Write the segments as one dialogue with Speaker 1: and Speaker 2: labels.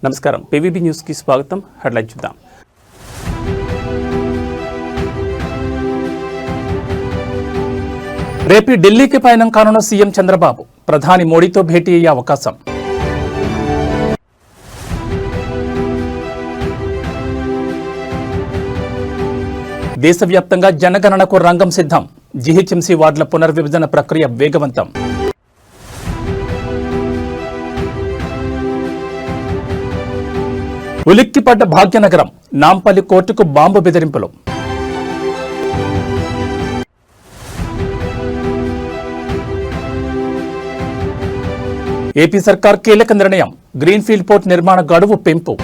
Speaker 1: నమస్కారం, పీవీబీ న్యూస్కి స్వాగతం. హెడ్లైన్ చూద్దాం. రేపు ఢిల్లీకి పయనం కానున్న సీఎం చంద్రబాబు ప్రధాని మోడీతో భేటీ అయ్యే అవకాశం. దేశవ్యాప్తంగా జనగణనకు రంగం సిద్ధం. జీహెచ్ఎంసీ వార్డుల పునర్విభజన ప్రక్రియ వేగవంతం. ఉలిక్కిపడ్డ భాగ్యనగరం, నాంపల్లి కోర్టుకు బాంబు బెదిరింపులు. ఏపీ సర్కార్ కీలక నిర్ణయం, గ్రీన్ఫీల్డ్ పోర్ట్ నిర్మాణ గడువు పెంపు.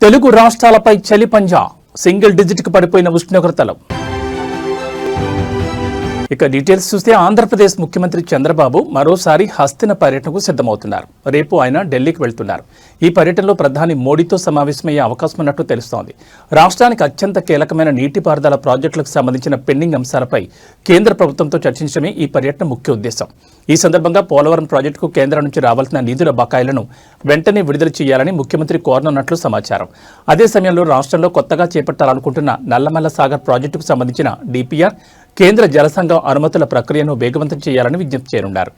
Speaker 1: తెలుగు రాష్ట్రాలపై చలి పంజా, సింగిల్ డిజిట్కు పడిపోయిన ఉష్ణోగ్రతలు. ఇక డీటెయిల్స్ చూస్తే ఆంధ్రప్రదేశ్ ముఖ్యమంత్రి చంద్రబాబు మరోసారి హస్తిన పర్యటనకు సిద్ధమవుతున్నారు. రేపు ఆయన ఢిల్లీకి వెళ్తున్నారు. ఈ పర్యటనలో ప్రధాని మోడీతో సమావేశమయ్యే అవకాశం ఉన్నట్టు తెలుస్తోంది. రాష్ట్రానికి అత్యంత కీలకమైన నీటిపారుదల ప్రాజెక్టులకు సంబంధించిన పెండింగ్ అంశాలపై కేంద్ర ప్రభుత్వంతో చర్చించడమే ఈ పర్యటన ముఖ్య ఉద్దేశం. ఈ సందర్భంగా పోలవరం ప్రాజెక్టుకు కేంద్రం నుంచి రావాల్సిన నిధుల బకాయిలను వెంటనే విడుదల చేయాలని ముఖ్యమంత్రి కోరనున్నట్లు సమాచారం. అదే సమయంలో రాష్ట్రంలో కొత్తగా చేపట్టాలనుకుంటున్న నల్లమల్ల సాగర్ ప్రాజెక్టుకు సంబంధించిన డిపిఆర్, కేంద్ర జలసంఘం అనుమతుల ప్రక్రియను వేగవంతం చేయాలని విజ్ఞప్తి చేయనున్నారు.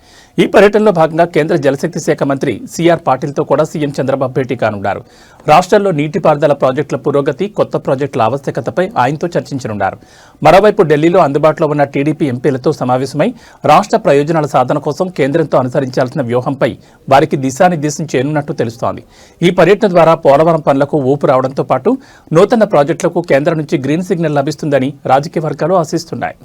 Speaker 1: ఈ పర్యటనలో భాగంగా కేంద్ర జలశక్తి శాఖ మంత్రి సిఆర్ పాటిల్తో కూడా సీఎం చంద్రబాబు భేటీ కానున్నారు. రాష్ట్రంలో నీటిపారుదల ప్రాజెక్టుల పురోగతి, కొత్త ప్రాజెక్టుల ఆవశ్యకతపై ఆయనతో చర్చించనున్నారు. మరోవైపు ఢిల్లీలో అందుబాటులో ఉన్న టీడీపీ ఎంపీలతో సమావేశమై రాష్ట్ర ప్రయోజనాల సాధన కోసం కేంద్రంతో అనుసరించాల్సిన వ్యూహంపై వారికి దిశానిర్దేశం చేయనున్నట్టు తెలుస్తోంది. ఈ పర్యటన ద్వారా పోలవరం పనులకు ఊపు రావడంతో పాటు నూతన ప్రాజెక్టులకు కేంద్రం నుంచి గ్రీన్ సిగ్నల్ లభిస్తుందని రాజకీయ వర్గాలు ఆశిస్తున్నాయి.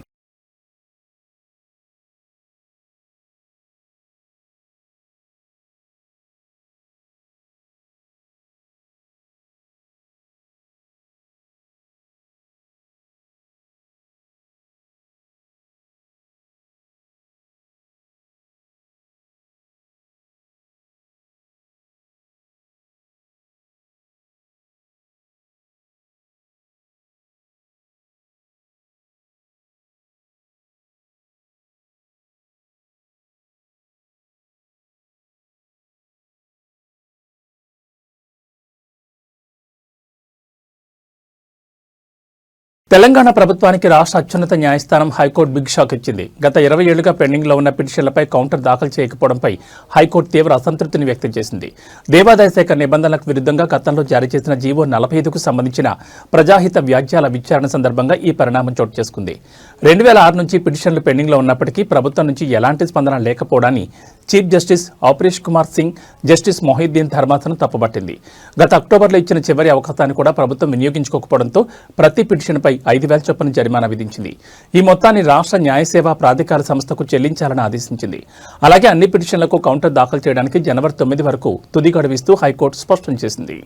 Speaker 1: తెలంగాణ ప్రభుత్వానికి రాష్ట్ర అత్యున్నత న్యాయస్థానం హైకోర్టు బిగ్ షాక్ ఇచ్చింది. గత 20 ఏళ్లుగా పెండింగ్లో ఉన్న పిటిషన్లపై కౌంటర్ దాఖలు చేయకపోవడంపై హైకోర్టు తీవ్ర అసంతృప్తిని వ్యక్తం చేసింది. దేవాదాయ శాఖ నిబంధనలకు విరుద్ధంగా గతంలో జారీ చేసిన జీవో 45కు సంబంధించిన ప్రజాహిత వ్యాజ్యాల విచారణ సందర్భంగా ఈ పరిణామం చోటు చేసుకుంది. 2006 నుంచి పిటిషన్లు పెండింగ్లో ఉన్నప్పటికీ ప్రభుత్వం నుంచి ఎలాంటి స్పందన లేకపోవడాన్ని chief justice Aparesh Kumar Singh, justice Mohiuddin ధర్మాసనం తప్పుపట్టింది. గత అక్టోబర్లో ఇచ్చిన చివరి అవకాశాన్ని కూడా ప్రభుత్వం వినియోగించుకోకపోవడంతో ప్రతి పిటిషన్పై 5,000 చొప్పున జరిమానా విధించింది. ఈ మొత్తాన్ని రాష్ట్ర న్యాయ సేవా ప్రాధికార సంస్థకు చెల్లించాలని ఆదేశించింది. అలాగే అన్ని పిటిషన్లకు కౌంటర్ దాఖలు చేయడానికి జనవరి 9 వరకు తుది గడువిస్తూ హైకోర్టు స్పష్టం చేసింది.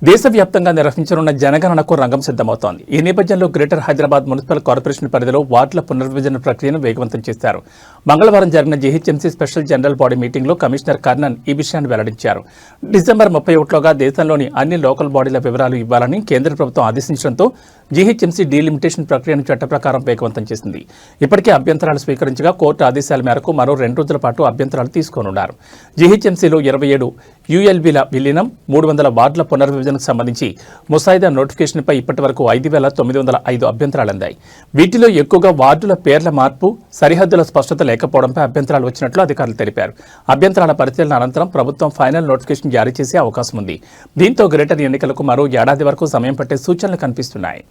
Speaker 1: దేశవ్యాప్తంగా నిర్వహించనున్న జనగణనకు రంగం సిద్ధమవుతోంది. ఈ నేపథ్యంలో గ్రేటర్ హైదరాబాద్ మున్సిపల్ కార్పొరేషన్ పరిధిలో వార్డుల పునర్విభజన ప్రక్రియను వేగవంతం చేశారు. మంగళవారం జరిగిన జీహెచ్ఎంసీ స్పెషల్ జనరల్ బాడీ మీటింగ్లో కమిషనర్ కర్ణన్ ఈ విషయాన్ని వెల్లడించారు. డిసెంబర్ 31లోగా దేశంలోని అన్ని లోకల్ బాడీల వివరాలు ఇవ్వాలని కేంద్ర ప్రభుత్వం ఆదేశించడంతో జీహెచ్ఎంసీ డీలిమిటేషన్ ప్రక్రియను చట్ట ప్రకారం వేగవంతం చేసింది. ఇప్పటికే అభ్యంతరాలు స్వీకరించగా కోర్టు ఆదేశాల మేరకు మరో 2 రోజుల పాటు అభ్యంతరాలు తీసుకోనున్నారు. జీహెచ్ఎంసీలో 27 యుఎల్బీల విలీనం, 300 వార్డుల పునర్విభజనకు సంబంధించి ముసాయిదా నోటిఫికేషన్పై ఇప్పటి వరకు 5,905 అభ్యంతరాలు అందాయి. వీటిలో ఎక్కువగా వార్డుల పేర్ల మార్పు, సరిహద్దుల స్పష్టత లేకపోవడంపై అభ్యంతరాలు వచ్చినట్లు అధికారులు తెలిపారు. అభ్యంతరాల పరిశీలన అనంతరం ప్రభుత్వం ఫైనల్ నోటిఫికేషన్ జారీ చేసే అవకాశం ఉంది. దీంతో గ్రేటర్ ఎన్నికలకు మరో ఏడాది వరకు సమయం పట్టే సూచనలు కనిపిస్తున్నాయి.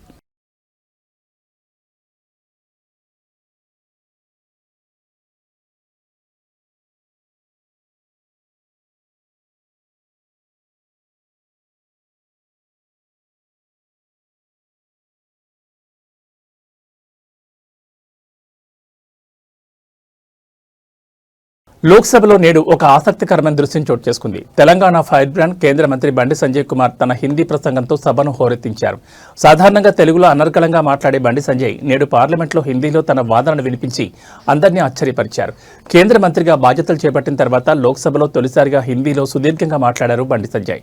Speaker 1: లోక్సభలో నేడు ఒక ఆసక్తికరమైన దృశ్యం చోటు చేసుకుంది. తెలంగాణ ఫైర్ బ్రాండ్ కేంద్ర మంత్రి బండి సంజయ్ కుమార్ తన హిందీ ప్రసంగంతో సభను హోరెత్తించారు. సాధారణంగా తెలుగులో అనర్గళంగా మాట్లాడే బండి సంజయ్ నేడు పార్లమెంట్లో హిందీలో తన వాదనను వినిపించి అందరినీ ఆశ్చర్యపరిచారు. కేంద్ర మంత్రిగా బాధ్యతలు చేపట్టిన తర్వాత లోక్సభలో తొలిసారిగా హిందీలో సుదీర్ఘంగా మాట్లాడారు బండి సంజయ్.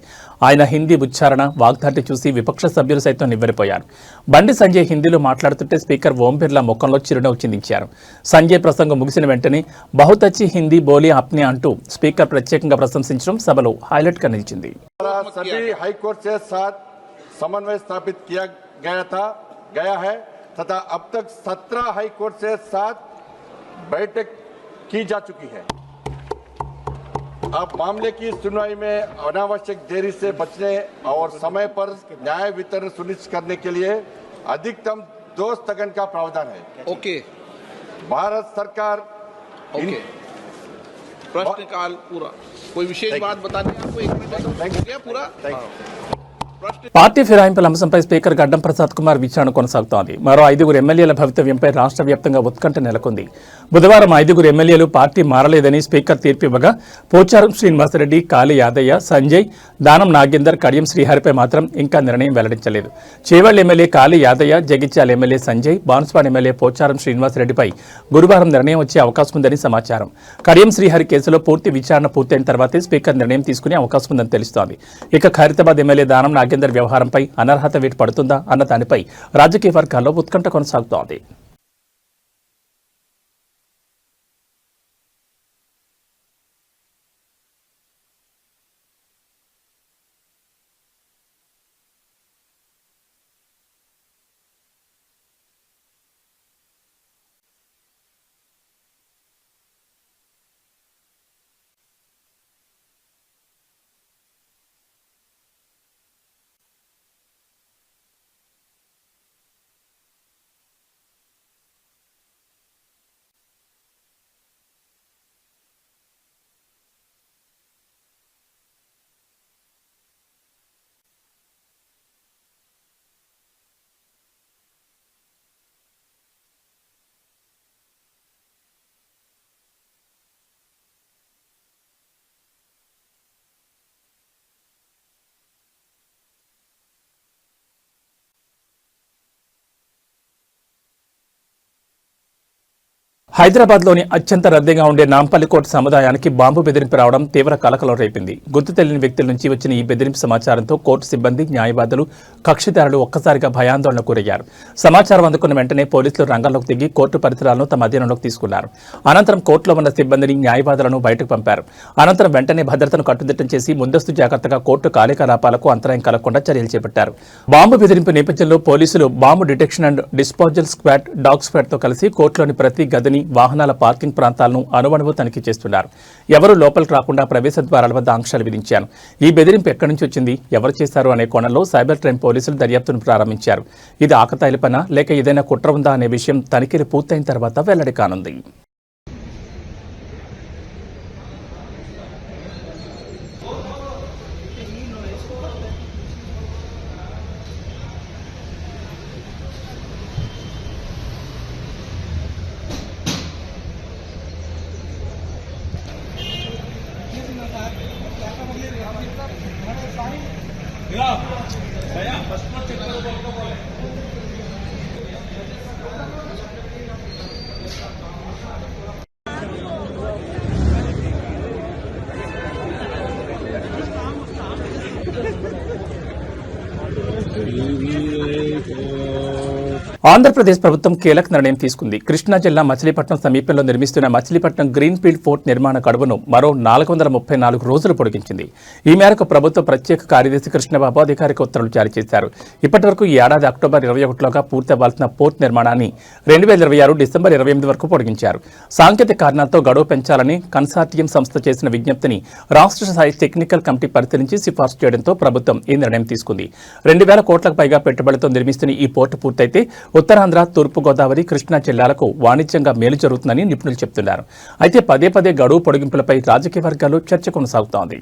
Speaker 1: ఆయన హిందీ ఉచ్చారణ, వాగ్దాటి చూసి విపక్ష సభ్యులు సైతం నివ్వెరపోయారు. బండి సంజయ్ హిందీలో మాట్లాడుతుంటే స్పీకర్ ఓం బిర్లా ముఖంలో చిరునవ్వు చిందించారు. సంజయ్ ప్రసంగం ముగిసిన వెంటనే బహుత్ హిందీ బోలి ఆప్నే అంటూ స్పీకర్ ప్రత్యేకంగా ప్రశంసించడం సభలో హైలైట్ గా నిలిచింది.
Speaker 2: सभी हाई कोर्ट से साथ समन्वय स्थापित किया गया है तथा अब तक 17 हाई कोर्ट से साथ बैठक की जा चुकी है। अब मामले की सुनवाई में अनावश्यक देरी से बचने और समय पर न्याय वितरण सुनिश्चित करने के लिए अधिकतम 2 स्थगन का प्रावधान है।
Speaker 3: ओके,
Speaker 2: भारत सरकार
Speaker 3: ओके, प्रश्नकाल पूरा। कोई विशेष बात बतानी है आपको? 1 मिनट हो गया पूरा। प्रश्न
Speaker 1: పార్టీ ఫిరాయింపుల అంశంపై స్పీకర్ గడ్డం ప్రసాద్ కుమార్ విచారణ కొనసాగుతోంది. మరో 5 ఎమ్మెల్యేల భవితవ్యంపై రాష్ట్ర వ్యాప్తంగా ఉత్కంఠ నెలకొంది. బుధవారం 5 ఎమ్మెల్యేలు పార్టీ మారలేదని స్పీకర్ తీర్పు ఇవ్వగా పోచారం శ్రీనివాసరెడ్డి, కాళీ యాదయ్య, సంజయ్, దానం నాగేందర్, కడియం శ్రీహరిపై మాత్రం ఇంకా నిర్ణయం వెల్లడించలేదు. చేవెళ్ల ఎమ్మెల్యే కాళీ యాదయ్య, జగిత్యాల ఎమ్మెల్యే సంజయ్, బాన్స్వాడ ఎమ్మెల్యే పోచారం శ్రీనివాసరెడ్డిపై గురువారం నిర్ణయం వచ్చే అవకాశం ఉందని సమాచారం. కడియం శ్రీహరి కేసులో పూర్తి విచారణ పూర్తయిన తర్వాతే స్పీకర్ నిర్ణయం తీసుకునే అవకాశం ఉందని తెలుస్తోంది. ఇక ఖైరతాబాద్ ఎమ్మెల్యే దానం నాగేందర్ వ్యవహారంపై అనర్హత వేటు పడుతుందా అన్న దానిపై రాజకీయ వర్గాల్లో ఉత్కంఠ కొనసాగుతోంది. హైదరాబాద్లోని అత్యంత రద్దీగా ఉండే నాంపల్లి కోట సముదాయానికి బాంబు బెదిరింపు రావడం తీవ్ర కలకలం రేపింది. గుర్తు తెలియని వ్యక్తుల నుంచి వచ్చిన ఈ బెదిరింపు సమాచారంతో కోర్టు సిబ్బంది, న్యాయవాదులు, కక్షిదారులు ఒక్కసారిగా భయాందోళనకు గురయ్యారు. సమాచారం అందుకున్న వెంటనే పోలీసులు రంగంలోకి దిగి కోర్టు పరిసరాలను తమ అధీనంలోకి తీసుకున్నారు. అనంతరం కోర్టులో ఉన్న సిబ్బందిని, న్యాయవాదులను బయటకు పంపారు. అనంతరం వెంటనే భద్రతను కట్టుదిట్టం చేసి ముందస్తు జాగ్రత్తగా కోర్టు కార్యకలాపాలకు అంతరాయం కలగకుండా చర్యలు చేపట్టారు. బాంబు బెదిరింపు నేపథ్యంలో పోలీసులు bomb detection and disposal squad, dog స్క్వాడ్తో కలిసి కోర్టులోని ప్రతి గదిని, వాహనాల పార్కింగ్ ప్రాంతాలను అణువణువు తనిఖీ చేస్తున్నారు. ఎవరూ లోపలికి రాకుండా ప్రవేశ ద్వారాల వద్ద ఆంక్షలు విధించారు. ఈ బెదిరింపు ఎక్కడి నుంచి వచ్చింది, ఎవరు చేశారు అనే కోణంలో సైబర్ క్రైమ్ పోలీసులు దర్యాప్తును ప్రారంభించారు. ఇది ఆకతాయిల పనా లేక ఏదైనా కుట్ర ఉందా అనే విషయం తనిఖీలు పూర్తయిన తర్వాత వెల్లడి కానుంది. ఆంధ్రప్రదేశ్ ప్రభుత్వం కీలక నిర్ణయం తీసుకుంది. కృష్ణా జిల్లా మచిలీపట్నం సమీపంలో నిర్మిస్తున్న మచిలీపట్నం గ్రీన్ ఫీల్డ్ ఫోర్ట్ నిర్మాణ గడువును మరో 434 రోజులు పొడిగించింది. ఈ మేరకు ప్రభుత్వ ప్రత్యేక కార్యదర్శి కృష్ణబాబు అధికారిక ఉత్తర్వులు జారీ చేశారు. ఇప్పటి వరకు ఈ ఏడాది అక్టోబర్ 21లోగా పూర్తవ్వాల్సిన పోర్ట్ నిర్మాణాన్ని 2026 డిసెంబర్ 28 వరకు పొడిగించారు. సాంకేతిక కారణాలతో గడువు పెంచాలని కన్సార్టియం సంస్థ చేసిన విజ్ఞప్తిని రాష్ట్ర స్థాయి టెక్నికల్ కమిటీ పరిశీలించి సిఫార్సు చేయడంతో ప్రభుత్వం ఈ నిర్ణయం తీసుకుంది. 2000 కోట్లకు పైగా పెట్టుబడితో నిర్మిస్తున్న ఈ పోర్టు పూర్తయితే ఉత్తరాంధ్ర, తూర్పు గోదావరి, కృష్ణా జిల్లాలకు వాణిజ్యంగా మేలు జరుగుతుందని నిపుణులు చెబుతున్నారు. అయితే పదే గడువు పొడిగింపులపై రాజకీయ వర్గాల్లో చర్చ కొనసాగుతోంది.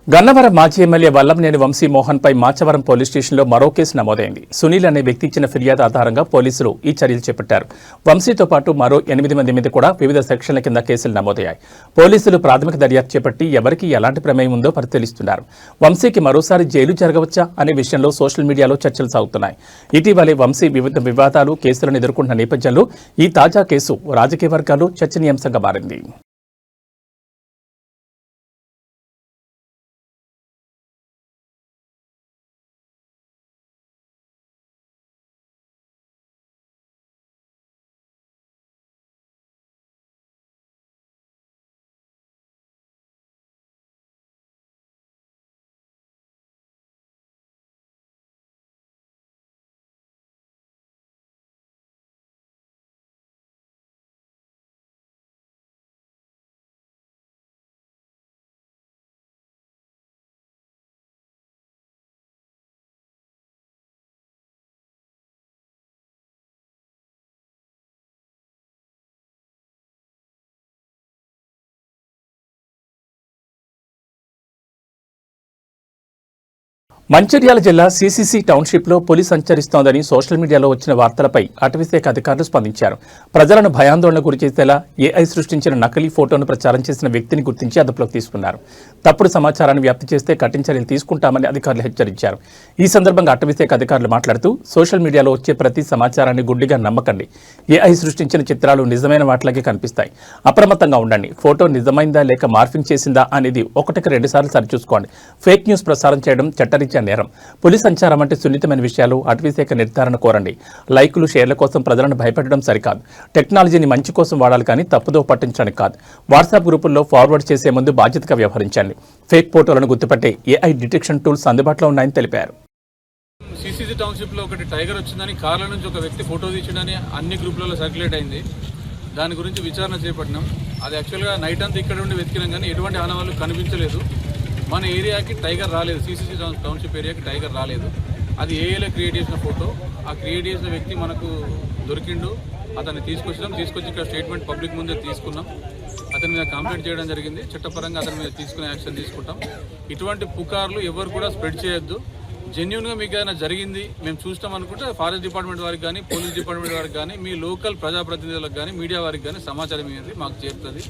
Speaker 1: గన్నవరం మాజీ ఎమ్మెల్యే వల్లంనేని వంశీ మోహన్పై మాచవరం పోలీస్ స్టేషన్లో మరో కేసు నమోదైంది. సునీల్ అనే వ్యక్తి ఇచ్చిన ఫిర్యాదు ఆధారంగా పోలీసులు ఈ చర్యలు చేపట్టారు. వంశీతో పాటు మరో 8 మంది మీద కూడా వివిధ సెక్షన్ల కింద కేసులు నమోదయ్యాయి. పోలీసులు ప్రాథమిక దర్యాప్తు చేపట్టి ఎవరికి ఎలాంటి ప్రమేయం ఉందో పరిశీలిస్తున్నారు. వంశీకి మరోసారి జైలు జరగవచ్చా అనే విషయంలో సోషల్ మీడియాలో చర్చలు సాగుతున్నాయి. ఇటీవలే వంశీ వివిధ వివాదాలు, కేసులను ఎదుర్కొంటున్న నేపథ్యంలో ఈ తాజా కేసు రాజకీయ వర్గాల్లో చర్చనీయాంశంగా మారింది. మంచిర్యాల జిల్లా సిసిసి టౌన్షిప్లో పులి సంచరిస్తోందని సోషల్ మీడియాలో వచ్చిన వార్తలపై అటవీశాఖ అధికారులు స్పందించారు. ప్రజలను భయాందోళన గురిచేసేలా ఏఐ సృష్టించిన నకిలీ ఫోటోను ప్రచారం చేసిన వ్యక్తిని గుర్తించి అదుపులోకి తీసుకున్నారు. తప్పుడు సమాచారాన్ని వ్యాప్తి చేస్తే కఠిన చర్యలు తీసుకుంటామని అధికారులు హెచ్చరించారు. ఈ సందర్భంగా అటవీశాఖ అధికారులు మాట్లాడుతూ సోషల్ మీడియాలో వచ్చే ప్రతి సమాచారాన్ని గుడ్డిగా నమ్మకండి. ఏఐ సృష్టించిన చిత్రాలు నిజమైన వాటిలాగే కనిపిస్తాయి. అప్రమత్తంగా ఉండండి. ఫోటో నిజమైందా లేక మార్ఫింగ్ చేసిందా అనేది 1-2 సార్లు సరిచూసుకోండి. ఫేక్ న్యూస్ ప్రసారం చేయడం చట్టరీత్యా నేరం. పులి సంచారం అంటే సున్నితమైన విషయాలు. అటవీశాఖ నిర్ధారణ కోరండి. లైకులు, షేర్ల కోసం ప్రజలను భయపెట్టడం సరికాదు. టెక్నాలజీని మంచి కోసం వాడాలి కానీ తప్పుదో పట్టించడానికి కాదు. వాట్సాప్ గ్రూపుల్లో ఫార్వర్డ్ చేసే ముందు బాధ్యతగా వ్యవహరించండి. ఫేక్ ఫోటోలను గుర్తుపట్టే ఏఐ డిటెక్షన్ టూల్స్ అందుబాటులో ఉన్నాయని తెలిపారు.
Speaker 4: సిసిసి టౌన్షిప్ లో ఒకటి టైగర్ వచ్చిందని కార్ల నుంచి ఒక వ్యక్తి ఫోటో తీసిందని అన్ని గ్రూపులలో సర్క్యులేట్ అయింది. దాని గురించి విచారణ చేపట్టినాం. అది యాక్చువల్గా నైట్ అంతా ఇక్కడ ఉండి వెతికినాం కానీ ఎటువంటి ఆనవాళ్ళు కనిపించలేదు. మన ఏరియాకి టైగర్ రాలేదు. సిసిసి టౌన్షిప్ ఏరియాకి టైగర్ రాలేదు. అది ఏఏలో క్రియేట్ చేసిన ఫోటో. ఆ క్రియేట్ చేసిన వ్యక్తి మనకు దొరికిండు. అతన్ని తీసుకొచ్చి ఇక్కడ స్టేట్మెంట్ పబ్లిక్ ముందే తీసుకున్నాం. అతని మీద కంప్లైంట్ చేయడం జరిగింది. చట్టపరంగా అతని మీద తీసుకునే యాక్షన్ తీసుకుంటాం. ఇటువంటి పుకార్లు ఎవరు కూడా స్ప్రెడ్ చేయొద్దు. జెన్యున్గా మీకు ఏదైనా జరిగింది మేము చూస్తాం అనుకుంటే ఫారెస్ట్ డిపార్ట్మెంట్ వారికి కానీ, పోలీస్ డిపార్ట్మెంట్ వారికి కానీ, మీ లోకల్ ప్రజాప్రతినిధులకు కానీ, మీడియా వారికి కానీ సమాచారం అనేది మాకు చేరుతుంది.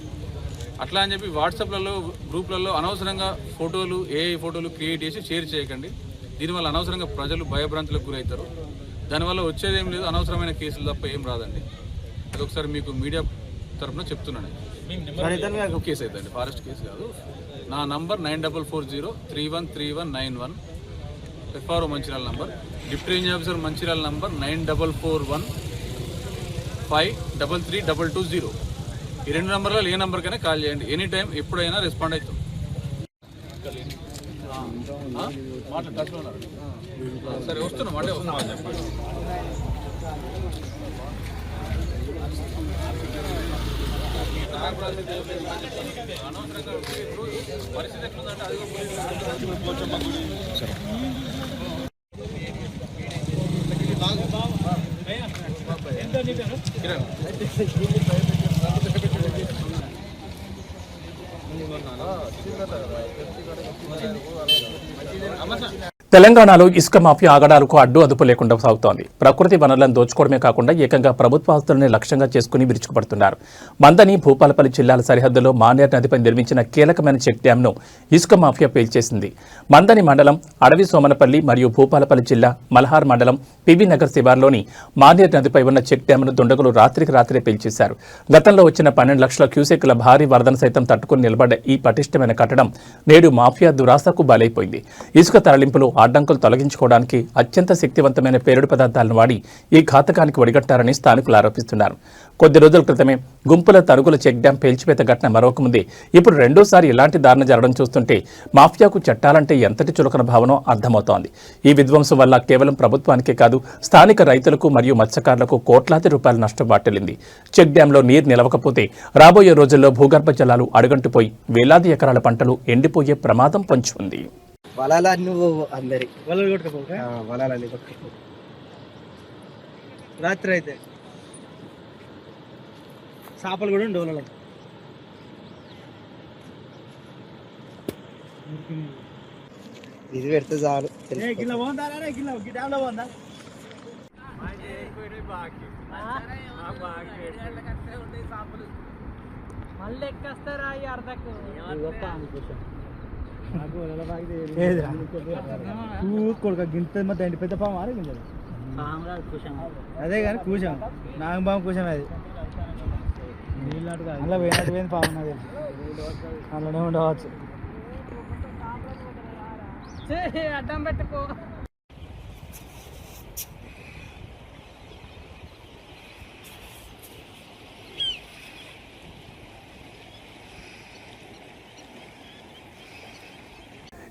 Speaker 4: అట్లా అని చెప్పి వాట్సాప్లలో, గ్రూప్లలో అనవసరంగా ఫోటోలు, ఏఐ ఫోటోలు క్రియేట్ చేసి షేర్ చేయకండి. దీనివల్ల అనవసరంగా ప్రజలు భయభ్రాంతులకు గురవుతారు. దానివల్ల వచ్చేదేం లేదు, అనవసరమైన కేసులు తప్ప ఏం రాదండి. అది ఒకసారి మీకు మీడియా తరఫున చెప్తున్నాను. కేసు అవుతుంది, ఫారెస్ట్ కేసు కాదు. నా number 9440313191. FRO Mancherial number. Deputy range officer Mancherial number 9441533220. ఈ 2 నంబర్లలో ఏ నంబర్కైనా కాల్ చేయండి. ఎనీ టైం ఎప్పుడైనా రెస్పాండ్ అవుతాం. సరే వస్తున్నాం అంటే పరిస్థితి ఎట్లుందంటే అది
Speaker 1: తెలంగాణలో ఇసుక మాఫియా ఆగడాలకు అడ్డు అదుపు లేకుండా సాగుతోంది. ప్రకృతి వనరులను దోచుకోవడమే కాకుండా ఏకంగా ప్రభుత్వ ఆస్తులను లక్ష్యంగా చేసుకుని విరుచుకుపడుతున్నారు. మందని, భూపాలపల్లి జిల్లాల సరిహద్దులో మానేర్ నదిపై నిర్మించిన కీలకమైన చెక్ డ్యాంను ఇసుక మాఫియా పేల్చేసింది. మందని మండలం అడవి సోమనపల్లి మరియు భూపాలపల్లి జిల్లా మల్హార్ మండలం పివి నగర్ శివార్లోని మానేర్ నదిపై ఉన్న చెక్ డ్యాంను దుండగులు రాత్రికి రాత్రే పేల్చేశారు. గతంలో వచ్చిన 12 లక్షల క్యూసెక్ల భారీ వరదను సైతం తట్టుకుని నిలబడ్డ ఈ పటిష్టమైన కట్టడం నేడు మాఫియా దురాశకు బలైపోయింది. ఇసుక తరలింపులు, అడ్డంకులు తొలగించుకోవడానికి అత్యంత శక్తివంతమైన పేలుడు పదార్థాలను వాడి ఈ ఘాతకానికి ఒడిగట్టారని స్థానికులు ఆరోపిస్తున్నారు. కొద్ది రోజుల క్రితమే గుంపుల తరుగుల చెక్ డ్యాం పేల్చివేత ఘటన మరొకముందే ఇప్పుడు రెండోసారి ఇలాంటి దారుణ జరగడం చూస్తుంటే మాఫియాకు చట్టాలంటే ఎంతటి చులకన భావనో అర్థమవుతోంది. ఈ విధ్వంసం వల్ల కేవలం ప్రభుత్వానికే కాదు స్థానిక రైతులకు మరియు మత్స్యకారులకు కోట్లాది రూపాయల నష్టం వాటిల్లింది. చెక్ డ్యాంలో నీరు నిలవకపోతే రాబోయే రోజుల్లో భూగర్భ జలాలు అడుగంటిపోయి వేలాది ఎకరాల పంటలు ఎండిపోయే ప్రమాదం పొంచి ఉంది.
Speaker 5: వలలన్నీ అందరి వలలు కొట్టుకపోతే వలలన్నీ కొట్టుకపో రాత్రి అయితే చేపలు కూడా ఉండే వలలు ఇది పెడితే చాలు
Speaker 6: మళ్ళీ ఎక్కేస్తారా ఈ అర్ధకు
Speaker 5: కొడుక గింత మధ్య పెద్ద పాము ఆరగించాలి అదే కానీ కూసాం నాగపాము కూసాం అది అలా పోయినట్టు పోయింది పాము ఉన్నది అలానే ఉండవచ్చు
Speaker 6: అడ్డం పెట్టుకో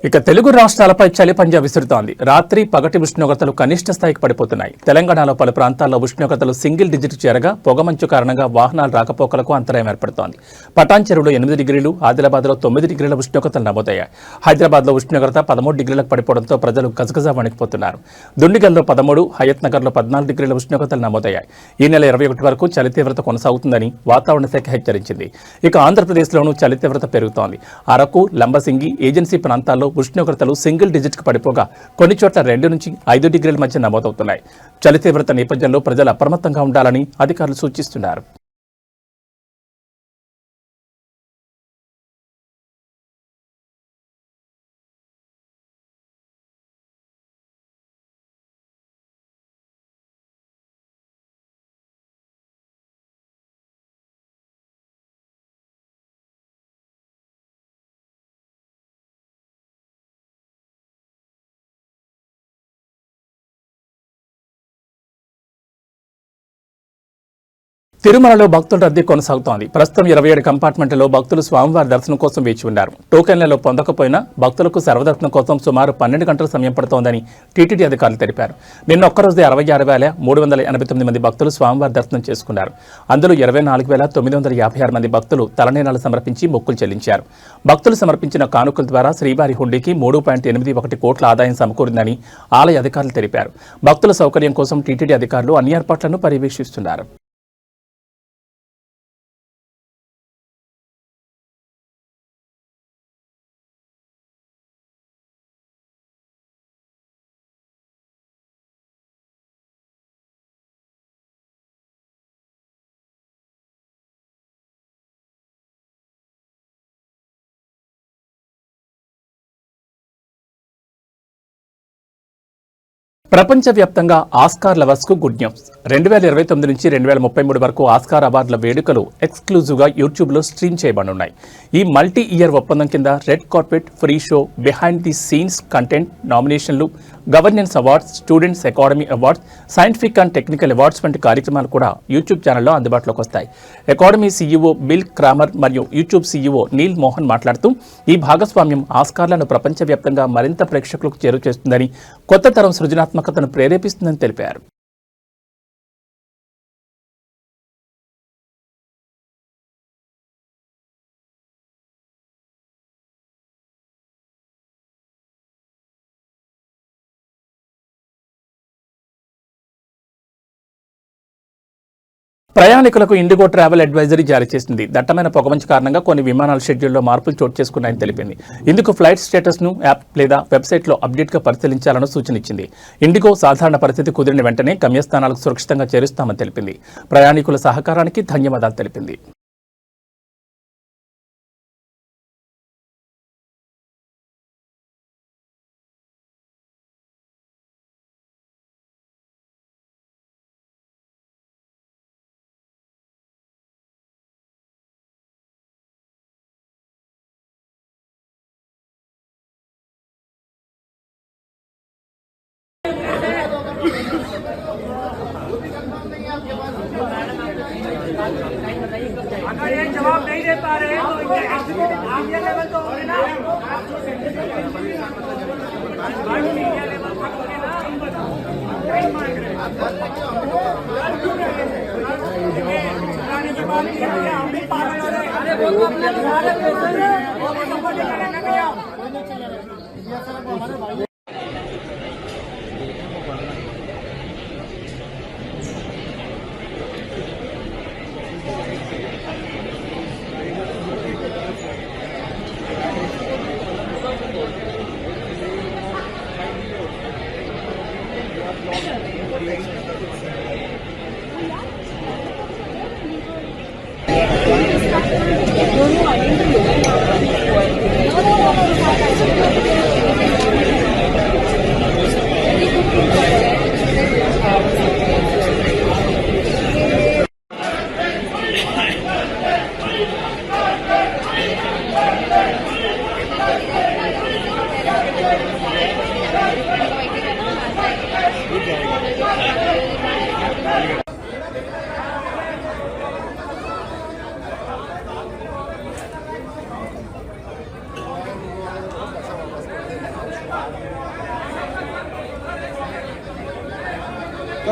Speaker 1: ఇక తెలుగు రాష్ట్రాలపై చలి పంజా విసురుతోంది. రాత్రి పగటి ఉష్ణోగ్రతలు కనిష్ట స్థాయికి పడిపోతున్నాయి. తెలంగాణలో పలు ప్రాంతాల్లో ఉష్ణోగ్రతలు సింగిల్ డిజిట్ చేరగా పొగమంచు కారణంగా వాహనాల రాకపోకలకు అంతరాయం ఏర్పడుతోంది. పటాన్ చెరువులో 8 డిగ్రీలు, ఆదిలాబాద్లో 9 డిగ్రీల ఉష్ణోగ్రతలు నమోదయ్యాయి. హైదరాబాద్లో ఉష్ణోగ్రత 13 డిగ్రీలకు పడిపోవడంతో ప్రజలు గజగజ వణికిపోతున్నారు. దుండిగల్లో 13, హయత్ నగర్లో 14 డిగ్రీల ఉష్ణోగ్రతలు నమోదయ్యాయి. ఈ నెల 21 వరకు చలి తీవ్రత కొనసాగుతుందని వాతావరణ శాఖ హెచ్చరించింది. ఇక ఆంధ్రప్రదేశ్లోనూ చలి తీవ్రత పెరుగుతోంది. అరకు, లంబసింగి, ఏజెన్సీ ప్రాంతాల్లో ఉష్ణోగ్రతలు సింగిల్ డిజిట్కి పడిపోగా కొన్ని చోట్ల 2 నుంచి 5 డిగ్రీల మధ్య నమోదవుతున్నాయి. చలి తీవ్రత నేపథ్యంలో ప్రజలు అప్రమత్తంగా ఉండాలని అధికారులు సూచిస్తున్నారు. తిరుమలలో భక్తుల రద్దీ కొనసాగుతోంది. ప్రస్తుతం 27 కంపార్ట్మెంట్లలో భక్తులు స్వామివారి దర్శనం కోసం వేచి ఉన్నారు. టోకెన్లలో పొందకపోయినా భక్తులకు సర్వదర్శనం కోసం సుమారు 12 గంటల సమయం పడుతోందని టీటీడీ అధికారులు తెలిపారు. నిన్న ఒక్కరోజే 66,389 మంది భక్తులు స్వామివారి దర్శనం చేసుకున్నారు. అందులో 24,956 మంది భక్తులు తలనీలాలు సమర్పించి మొక్కులు చెల్లించారు. భక్తులు సమర్పించిన కానుకల ద్వారా శ్రీవారి హుండీకి 3.81 కోట్ల ఆదాయం సమకూరిందని ఆలయ అధికారులు తెలిపారు. భక్తుల సౌకర్యం కోసం టీటీడీ అధికారులు అన్ని ఏర్పాట్లను పర్యవేక్షిస్తున్నారు. ప్రపంచవ్యాప్తంగా ఆస్కార్ లవర్స్కు గుడ్ న్యూస్. 2029 నుంచి 2033 వరకు ఆస్కార్ అవార్డుల వేడుకలు ఎక్స్క్లూజివ్గా యూట్యూబ్లో స్ట్రీమ్ చేయబడనున్నాయి. ఈ మల్టీ ఇయర్ ఒప్పందం కింద red carpet, free show, behind the scenes content, నామినేషన్లు, governance awards, students academy awards, scientific and technical awards వంటి కార్యక్రమాలు కూడా యూట్యూబ్ ఛానల్లో అందుబాటులోకి వస్తాయి. అకాడమీ సీఈఓ బిల్ క్రామర్ మరియు యూట్యూబ్ సీఈఓ నీల్ మోహన్ మాట్లాడుతూ ఈ భాగస్వామ్యం ఆస్కార్లను ప్రపంచవ్యాప్తంగా మరింత ప్రేక్షకులకు చేరుచేస్తుందని, కొత్త తరం సృజనాత్మకతను ప్రేరేపిస్తుందని తెలిపారు. ప్రయాణికులకు ఇండిగో ట్రావెల్ అడ్వైజరీ జారీ చేసింది. దట్టమైన పొగమంచు కారణంగా కొన్ని విమానాల షెడ్యూల్లో మార్పులు చోటు చేసుకున్నాయని తెలిపింది. ఇందుకు ఫ్లైట్ స్టేటస్ను యాప్ లేదా వెబ్సైట్లో అప్డేట్గా పరిశీలించాలని సూచన ఇచ్చింది. ఇండిగో సాధారణ పరిస్థితి కుదిరిన వెంటనే గమ్యస్థానాలకు సురక్షితంగా చేరుస్తామని తెలిపింది. ప్రయాణికుల సహకారానికి ధన్యవాదాలు తెలిపింది.
Speaker 6: अगर ये जवाब नहीं दे पा रहे तो इनके इंडिया लेवल तो होंगे ना, इंडिया लेवल तक होंगे ना, नहीं मांग रहे हम भी पागल हो रहे हैं। अरे वो तो अपने सारे पैसे वो सपोर्ट करने भैया।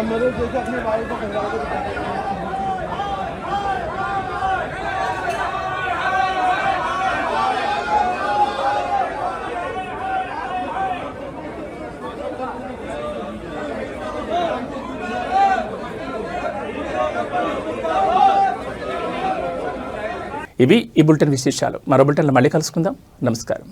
Speaker 5: मदद जैसे अपने भाई को खिला के
Speaker 1: ఇవి ఈ బులెటిన్ విశేషాలు. మరో బులెటిన్లో మళ్ళీ కలుసుకుందాం. నమస్కారం.